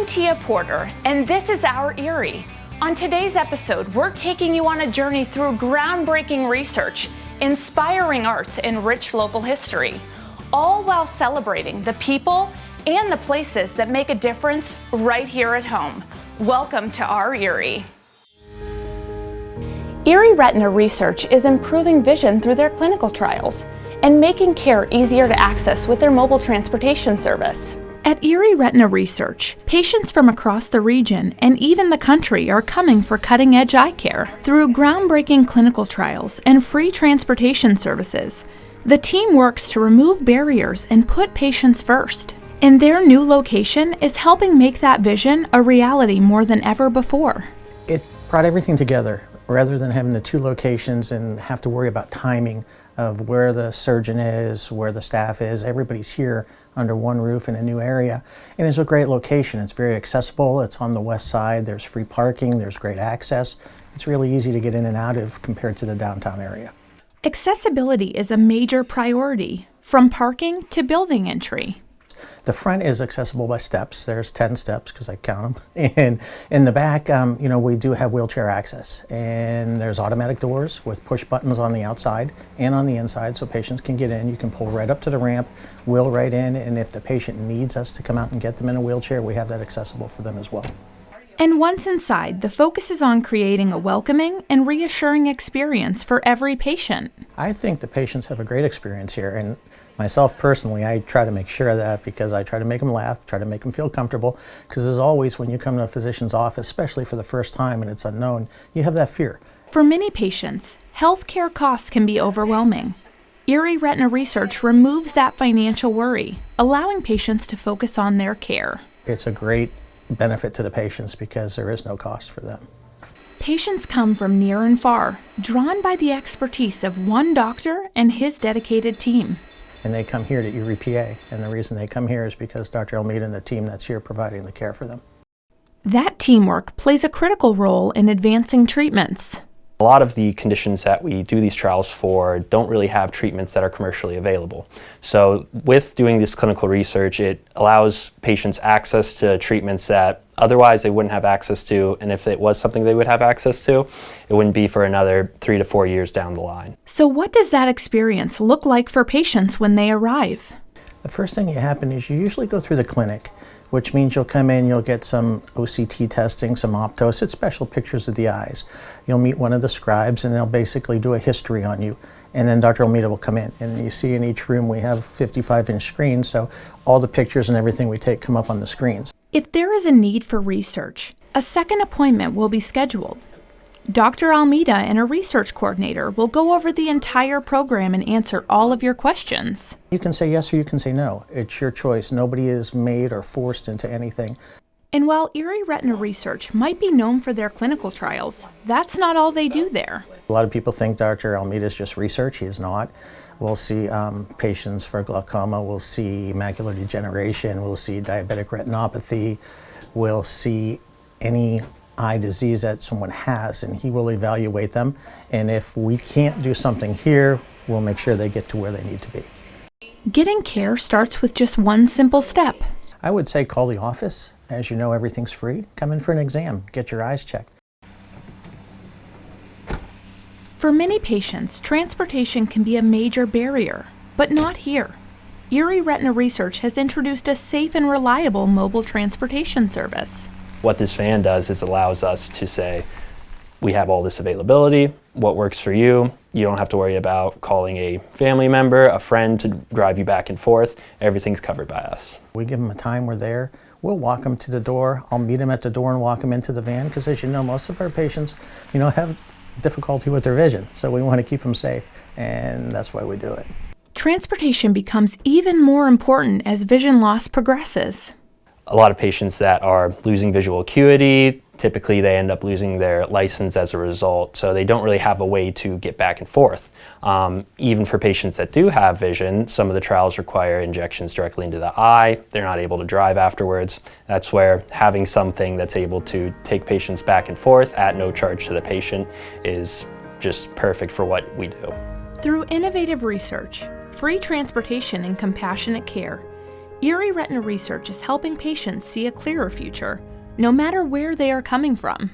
I'm Tia Porter, and this is Our Erie. On today's episode, we're taking you on a journey through groundbreaking research, inspiring arts, and rich local history, all while celebrating the people and the places that make a difference right here at home. Welcome to Our Erie. Erie Retina Research is improving vision through their clinical trials and making care easier to access with their mobile transportation service. At Erie Retina Research, patients from across the region and even the country are coming for cutting-edge eye care. Through groundbreaking clinical trials and free transportation services, the team works to remove barriers and put patients first. And their new location is helping make that vision a reality more than ever before. It brought everything together. Rather than having the two locations and have to worry about timing of where the surgeon is, where the staff is, everybody's here under one roof in a new area. And it's a great location. It's very accessible. It's on the west side. There's free parking. There's great access. It's really easy to get in and out of compared to the downtown area. Accessibility is a major priority, from parking to building entry. The front is accessible by steps. There's 10 steps because I count them. And in the back, we do have wheelchair access. And there's automatic doors with push buttons on the outside and on the inside so patients can get in. You can pull right up to the ramp, wheel right in, and if the patient needs us to come out and get them in a wheelchair, we have that accessible for them as well. And once inside, the focus is on creating a welcoming and reassuring experience for every patient. I think the patients have a great experience here, and myself personally, I try to make sure of that because I try to make them laugh, try to make them feel comfortable, because as always, when you come to a physician's office, especially for the first time and it's unknown, you have that fear. For many patients, healthcare costs can be overwhelming. Erie Retina Research removes that financial worry, allowing patients to focus on their care. It's a great benefit to the patients because there is no cost for them. Patients come from near and far, drawn by the expertise of one doctor and his dedicated team. And they come here to Erie, PA, and the reason they come here is because Dr. Almeida and the team that's here providing the care for them. That teamwork plays a critical role in advancing treatments. A lot of the conditions that we do these trials for don't really have treatments that are commercially available. So with doing this clinical research, it allows patients access to treatments that otherwise they wouldn't have access to, and if it was something they would have access to, it wouldn't be for another 3 to 4 years down the line. So what does that experience look like for patients when they arrive? The first thing that happens is you usually go through the clinic, which means you'll come in, you'll get some OCT testing, some optos, it's special pictures of the eyes. You'll meet one of the scribes and they'll basically do a history on you. And then Dr. Almeida will come in. And you see in each room we have 55-inch screens, so all the pictures and everything we take come up on the screens. If there is a need for research, a second appointment will be scheduled. Dr. Almeida and a research coordinator will go over the entire program and answer all of your questions. You can say yes or you can say no. It's your choice. Nobody is made or forced into anything. And while Erie Retina Research might be known for their clinical trials, that's not all they do there. A lot of people think Dr. Almeida is just research. He is not. We'll see patients for glaucoma. We'll see macular degeneration. We'll see diabetic retinopathy. We'll see any eye disease that someone has, and he will evaluate them. And if we can't do something here, we'll make sure they get to where they need to be. Getting care starts with just one simple step. I would say call the office. As you know, everything's free. Come in for an exam. Get your eyes checked. For many patients, transportation can be a major barrier, but not here. Erie Retina Research has introduced a safe and reliable mobile transportation service. What this van does is allows us to say, we have all this availability, what works for you. You don't have to worry about calling a family member, a friend to drive you back and forth. Everything's covered by us. We give them a time we're there. We'll walk them to the door. I'll meet them at the door and walk them into the van because, as you know, most of our patients, have difficulty with their vision. So we want to keep them safe, and that's why we do it. Transportation becomes even more important as vision loss progresses. A lot of patients that are losing visual acuity, typically they end up losing their license as a result, so they don't really have a way to get back and forth. Even for patients that do have vision, some of the trials require injections directly into the eye. They're not able to drive afterwards. That's where having something that's able to take patients back and forth at no charge to the patient is just perfect for what we do. Through innovative research, free transportation, and compassionate care, Erie Retina Research is helping patients see a clearer future, no matter where they are coming from.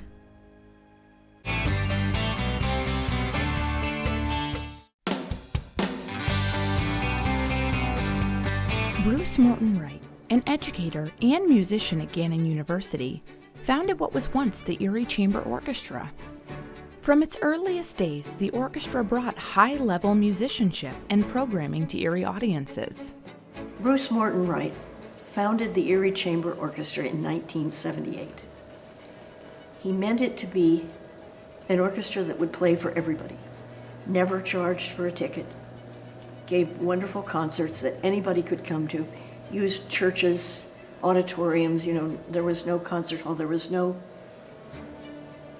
Bruce Morton Wright, an educator and musician at Gannon University, founded what was once the Erie Chamber Orchestra. From its earliest days, the orchestra brought high-level musicianship and programming to Erie audiences. Bruce Morton Wright founded the Erie Chamber Orchestra in 1978. He meant it to be an orchestra that would play for everybody, never charged for a ticket, gave wonderful concerts that anybody could come to, used churches, auditoriums, there was no concert hall, there was no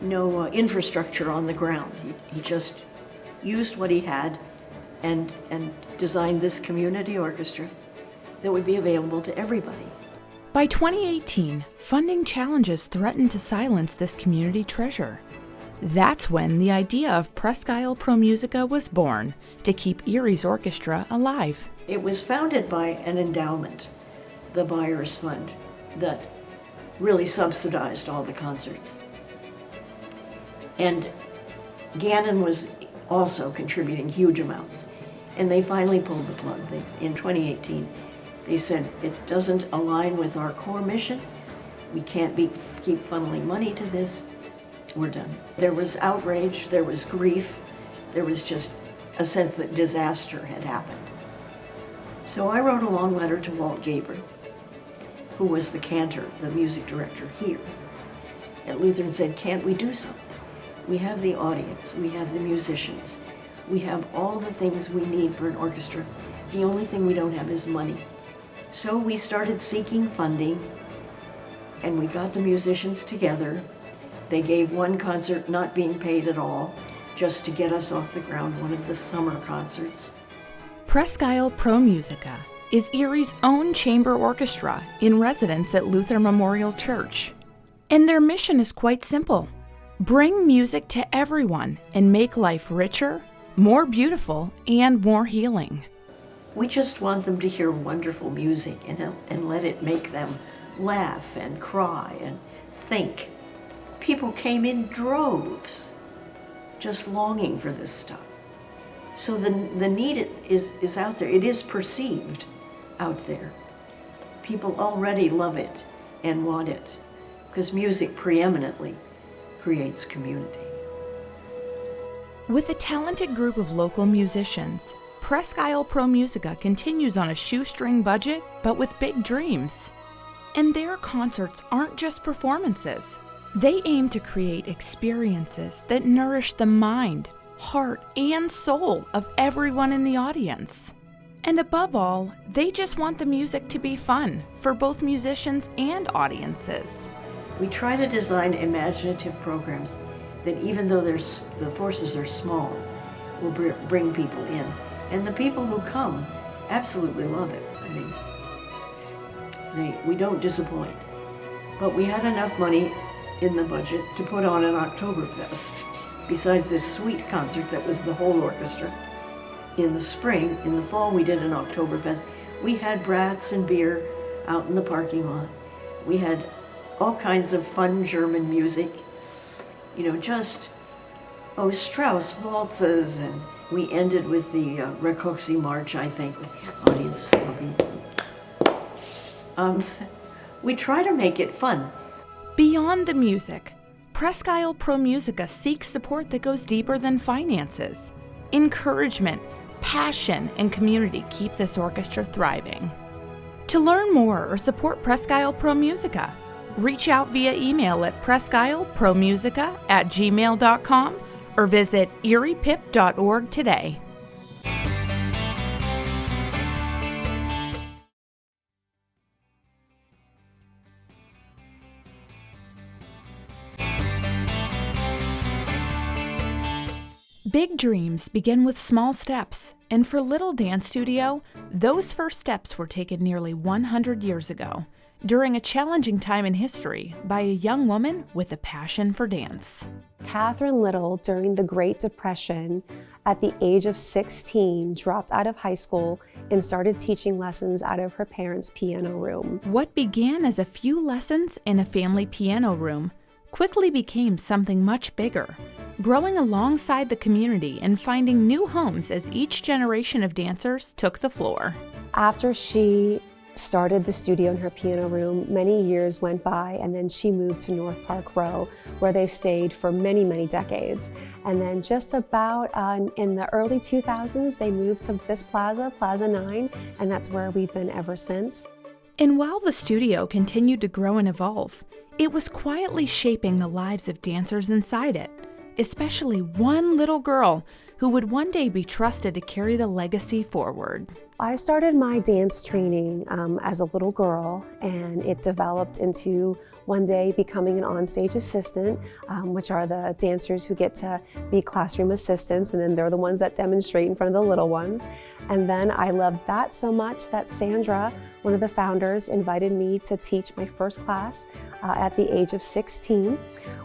infrastructure on the ground. He just used what he had and designed this community orchestra that would be available to everybody. By 2018, funding challenges threatened to silence this community treasure. That's when the idea of Presque ProMusica was born, to keep Erie's orchestra alive. It was founded by an endowment, the Buyers Fund, that really subsidized all the concerts. And Gannon was also contributing huge amounts. And they finally pulled the plug. In 2018, they said, it doesn't align with our core mission. We can't keep funneling money to this. We're done. There was outrage, there was grief, there was just a sense that disaster had happened. So I wrote a long letter to Walt Gaber, who was the cantor, the music director here at Luther, and said, can't we do something? We have the audience, we have the musicians, we have all the things we need for an orchestra. The only thing we don't have is money. So we started seeking funding, and we got the musicians together. They gave one concert not being paid at all, just to get us off the ground, one of the summer concerts. Presque ProMusica is Erie's own chamber orchestra in residence at Luther Memorial Church. And their mission is quite simple: bring music to everyone and make life richer, more beautiful, and more healing. We just want them to hear wonderful music and let it make them laugh and cry and think. People came in droves, just longing for this stuff. So the need is out there. It is perceived out there. People already love it and want it, because music preeminently creates community. With a talented group of local musicians, Presque ProMusica continues on a shoestring budget, but with big dreams. And their concerts aren't just performances. They aim to create experiences that nourish the mind, heart, and soul of everyone in the audience. And above all, they just want the music to be fun for both musicians and audiences. We try to design imaginative programs that, even though the forces are small, will bring people in. And the people who come absolutely love it. I mean, we don't disappoint. But we had enough money in the budget to put on an Oktoberfest, besides this sweet concert that was the whole orchestra. In the spring, in the fall, we did an Oktoberfest. We had brats and beer out in the parking lot. We had all kinds of fun German music, Strauss waltzes, and we ended with the Rekoczy March, I think. The audience is loving. We try to make it fun. Beyond the music, Presque ProMusica seeks support that goes deeper than finances. Encouragement, passion, and community keep this orchestra thriving. To learn more or support Presque ProMusica, reach out via email at presquepromusica@gmail.com or visit eriepip.org today. Big dreams begin with small steps, and for Little Dance Studio, those first steps were taken nearly 100 years ago, during a challenging time in history, by a young woman with a passion for dance. Catherine Little, during the Great Depression, at the age of 16, dropped out of high school and started teaching lessons out of her parents' piano room. What began as a few lessons in a family piano room quickly became something much bigger, growing alongside the community and finding new homes as each generation of dancers took the floor. After she started the studio in her piano room, many years went by, and then she moved to North Park Row, where they stayed for many, many decades. And then just about in the early 2000s, they moved to this plaza, Plaza 9, and that's where we've been ever since. And while the studio continued to grow and evolve, it was quietly shaping the lives of dancers inside it, especially one little girl who would one day be trusted to carry the legacy forward. I started my dance training as a little girl, and it developed into one day becoming an onstage assistant, which are the dancers who get to be classroom assistants, and then they're the ones that demonstrate in front of the little ones. And then I loved that so much that Sandra, one of the founders, invited me to teach my first class at the age of 16,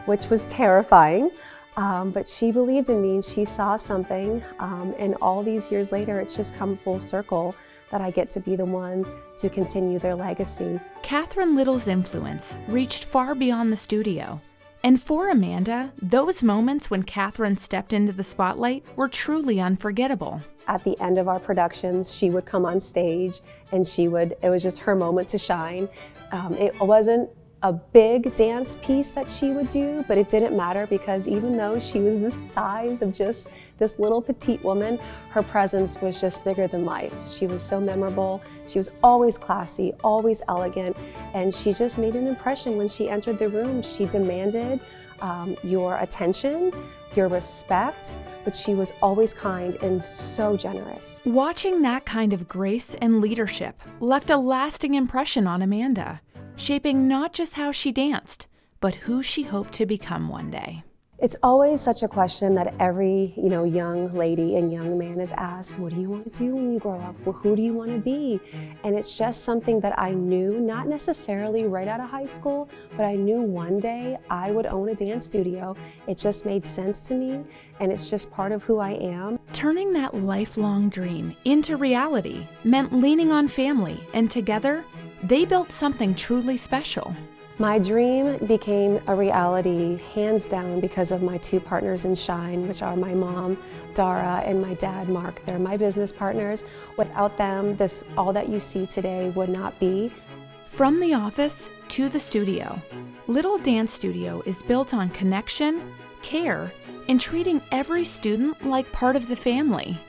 which was terrifying. But she believed in me and she saw something, and all these years later, it's just come full circle that I get to be the one to continue their legacy. Catherine Little's influence reached far beyond the studio. And for Amanda, those moments when Catherine stepped into the spotlight were truly unforgettable. At the end of our productions, she would come on stage and it was just her moment to shine. It wasn't a big dance piece that she would do, but it didn't matter because even though she was the size of just this little petite woman, her presence was just bigger than life. She was so memorable. She was always classy, always elegant, and she just made an impression when she entered the room. She demanded your attention, your respect, but she was always kind and so generous. Watching that kind of grace and leadership left a lasting impression on Amanda, shaping not just how she danced, but who she hoped to become one day. It's always such a question that every young lady and young man is asked, what do you want to do when you grow up? Well, who do you want to be? And it's just something that I knew, not necessarily right out of high school, but I knew one day I would own a dance studio. It just made sense to me, and it's just part of who I am. Turning that lifelong dream into reality meant leaning on family, and together, they built something truly special. My dream became a reality, hands down, because of my two partners in Shine, which are my mom, Dara, and my dad, Mark. They're my business partners. Without them, all that you see today would not be. From the office to the studio, Little Dance Studio is built on connection, care, and treating every student like part of the family.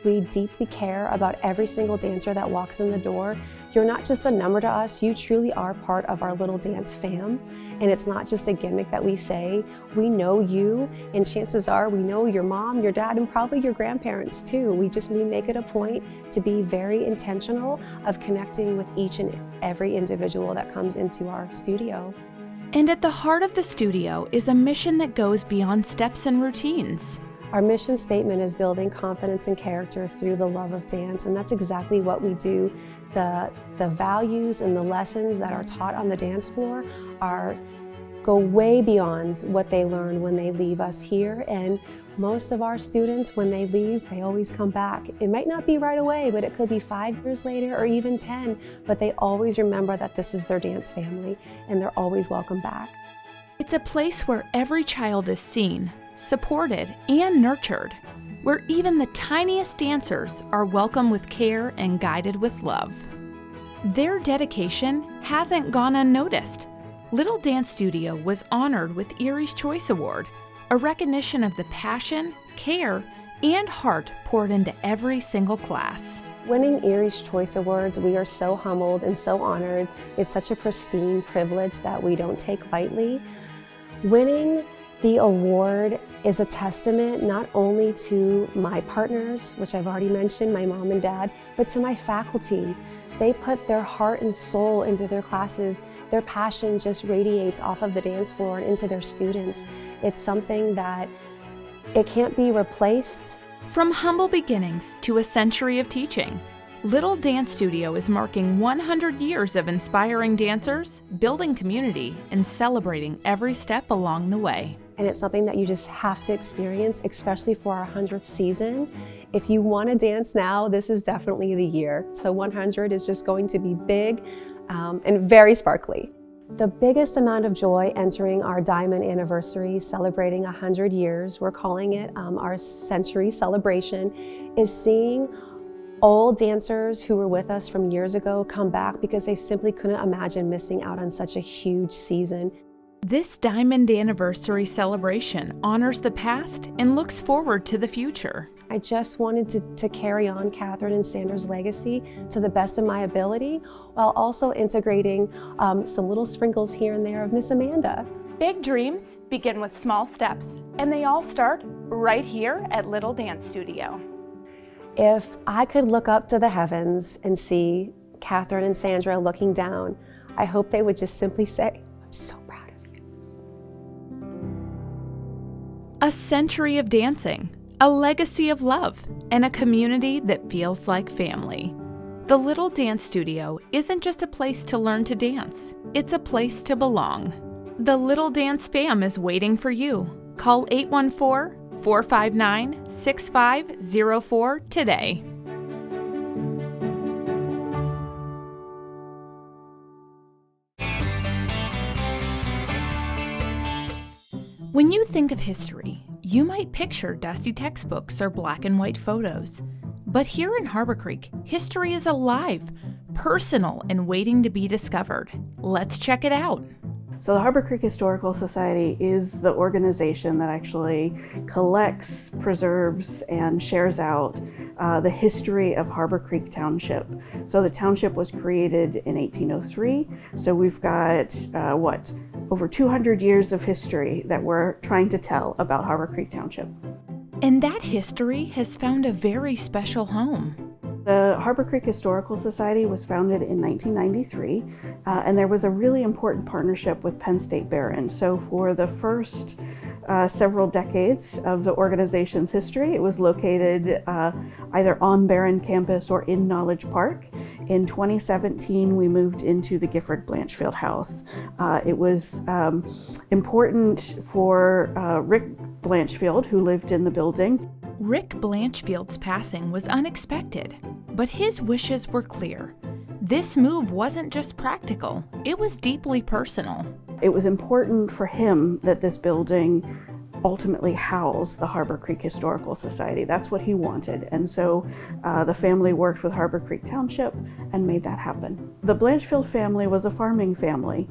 We deeply care about every single dancer that walks in the door. You're not just a number to us, you truly are part of our Little Dance fam. And it's not just a gimmick that we say. We know you, and chances are we know your mom, your dad, and probably your grandparents too. We make it a point to be very intentional of connecting with each and every individual that comes into our studio. And at the heart of the studio is a mission that goes beyond steps and routines. Our mission statement is building confidence and character through the love of dance, and that's exactly what we do. The values and the lessons that are taught on the dance floor go way beyond what they learn when they leave us here, and most of our students, when they leave, they always come back. It might not be right away, but it could be 5 years later or even 10, but they always remember that this is their dance family, and they're always welcome back. It's a place where every child is seen, supported, and nurtured, where even the tiniest dancers are welcomed with care and guided with love. Their dedication hasn't gone unnoticed. Little Dance Studio was honored with Erie's Choice Award, a recognition of the passion, care, and heart poured into every single class. Winning Erie's Choice Awards, we are so humbled and so honored. It's such a pristine privilege that we don't take lightly. Winning the award is a testament not only to my partners, which I've already mentioned, my mom and dad, but to my faculty. They put their heart and soul into their classes. Their passion just radiates off of the dance floor and into their students. It's something that it can't be replaced. From humble beginnings to a century of teaching, Little Dance Studio is marking 100 years of inspiring dancers, building community, and celebrating every step along the way. and it's something that you just have to experience, especially for our 100th season. If you want to dance now, this is definitely the year. So 100 is just going to be big and very sparkly. The biggest amount of joy entering our diamond anniversary, celebrating 100 years, we're calling it our century celebration, is seeing old dancers who were with us from years ago come back because they simply couldn't imagine missing out on such a huge season. This Diamond Anniversary celebration honors the past and looks forward to the future. I just wanted to carry on Catherine and Sandra's legacy to the best of my ability, while also integrating some little sprinkles here and there of Miss Amanda. Big dreams begin with small steps, and they all start right here at Little Dance Studio. If I could look up to the heavens and see Catherine and Sandra looking down, I hope they would just simply say, "I'm so proud of you." A century of dancing, a legacy of love, and a community that feels like family. The Little Dance Studio isn't just a place to learn to dance, it's a place to belong. The Little Dance fam is waiting for you. Call 814-459-6504 today. When you think of history, you might picture dusty textbooks or black and white photos. But here in Harborcreek, history is alive, personal, and waiting to be discovered. Let's check it out. So the Harborcreek Historical Society is the organization that actually collects, preserves, and shares out the history of Harborcreek Township. So the township was created in 1803, so we've got, over 200 years of history that we're trying to tell about Harborcreek Township. And that history has found a very special home. The Harborcreek Historical Society was founded in 1993, and there was a really important partnership with Penn State Barron. So for the first several decades of the organization's history, it was located either on Barron campus or in Knowledge Park. In 2017, we moved into the Gifford Blanchfield House. It was important for Rick Blanchfield, who lived in the building. Rick Blanchfield's passing was unexpected, but his wishes were clear. This move wasn't just practical, it was deeply personal. It was important for him that this building ultimately house the Harborcreek Historical Society. That's what he wanted. And so the family worked with Harborcreek Township and made that happen. The Blanchfield family was a farming family.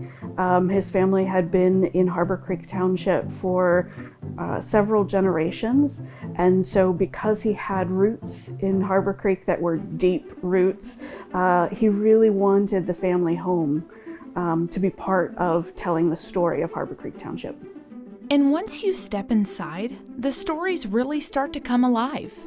His family had been in Harborcreek Township for several generations. And so because he had roots in Harborcreek that were deep roots, he really wanted the family home to be part of telling the story of Harborcreek Township. And once you step inside, the stories really start to come alive.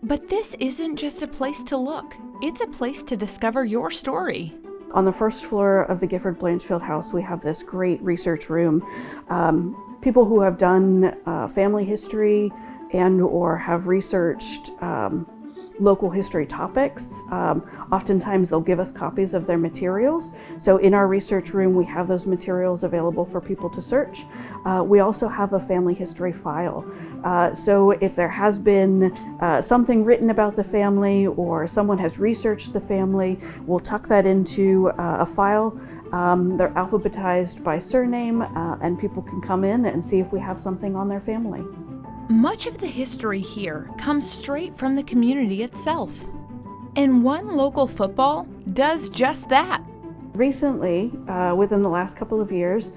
But this isn't just a place to look, it's a place to discover your story. On the first floor of the Gifford Blanchfield House, we have this great research room. People who have done family history and or have researched local history topics. Oftentimes they'll give us copies of their materials. So in our research room, we have those materials available for people to search. We also have a family history file. So if there has been something written about the family or someone has researched the family, we'll tuck that into a file. They're alphabetized by surname, and people can come in and see if we have something on their family. Much of the history here comes straight from the community itself. And one local football does just that. Recently, within the last couple of years,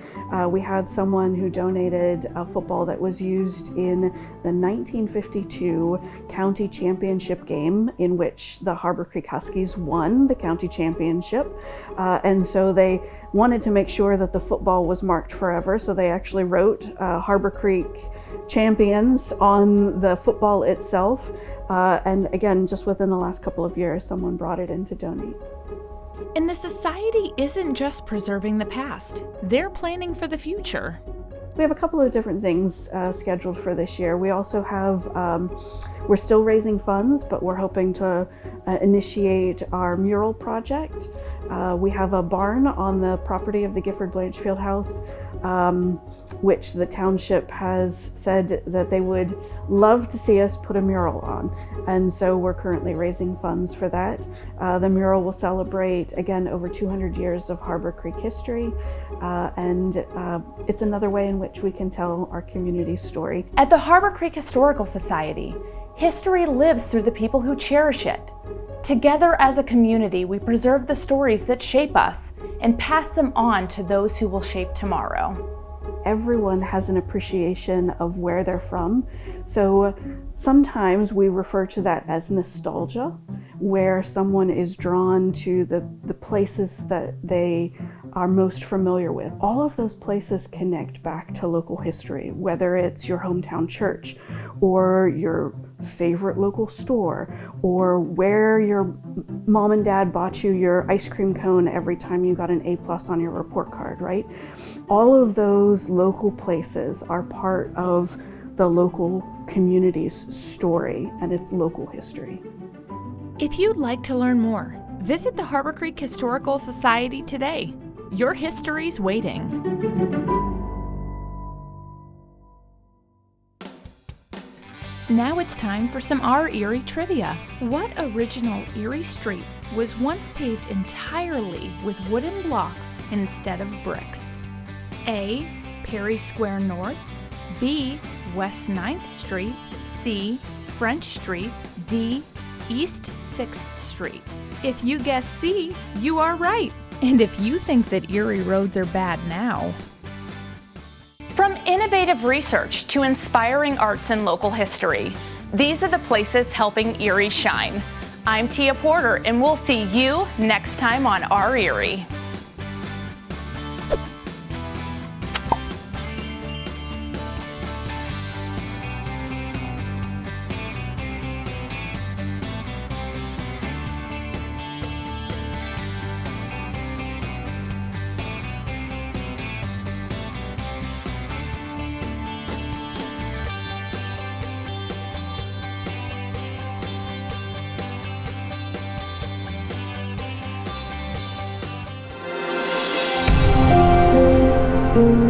we had someone who donated a football that was used in the 1952 county championship game in which the Harborcreek Huskies won the county championship. And so they wanted to make sure that the football was marked forever, so they actually wrote Harborcreek champions on the football itself. And again, just within the last couple of years, someone brought it in to donate. And the society isn't just preserving the past, they're planning for the future. We have a couple of different things scheduled for this year. We also have, we're still raising funds, but we're hoping to initiate our mural project. We have a barn on the property of the Gifford Blanchfield House which the township has said that they would love to see us put a mural on. And so we're currently raising funds for that. The mural will celebrate, again, over 200 years of Harborcreek history. And it's another way in which we can tell our community's story. At the Harborcreek Historical Society, history lives through the people who cherish it. Together as a community, we preserve the stories that shape us and pass them on to those who will shape tomorrow. Everyone has an appreciation of where they're from. So sometimes we refer to that as nostalgia, where someone is drawn to the places that they are most familiar with. All of those places connect back to local history, whether it's your hometown church or your favorite local store, or where your mom and dad bought you your ice cream cone every time you got an A+ on your report card, right? All of those local places are part of the local community's story and its local history. If you'd like to learn more, visit the Harborcreek Historical Society today. Your history's waiting. Now it's time for some Our Erie trivia. What original Erie street was once paved entirely with wooden blocks instead of bricks? A. Perry Square North, B. West 9th Street, C. French Street, D. East 6th Street. If you guess C, you are right. And if you think that Erie roads are bad now. From innovative research to inspiring arts and local history, these are the places helping Erie shine. I'm Tia Porter, and we'll see you next time on Our Erie. Thank you.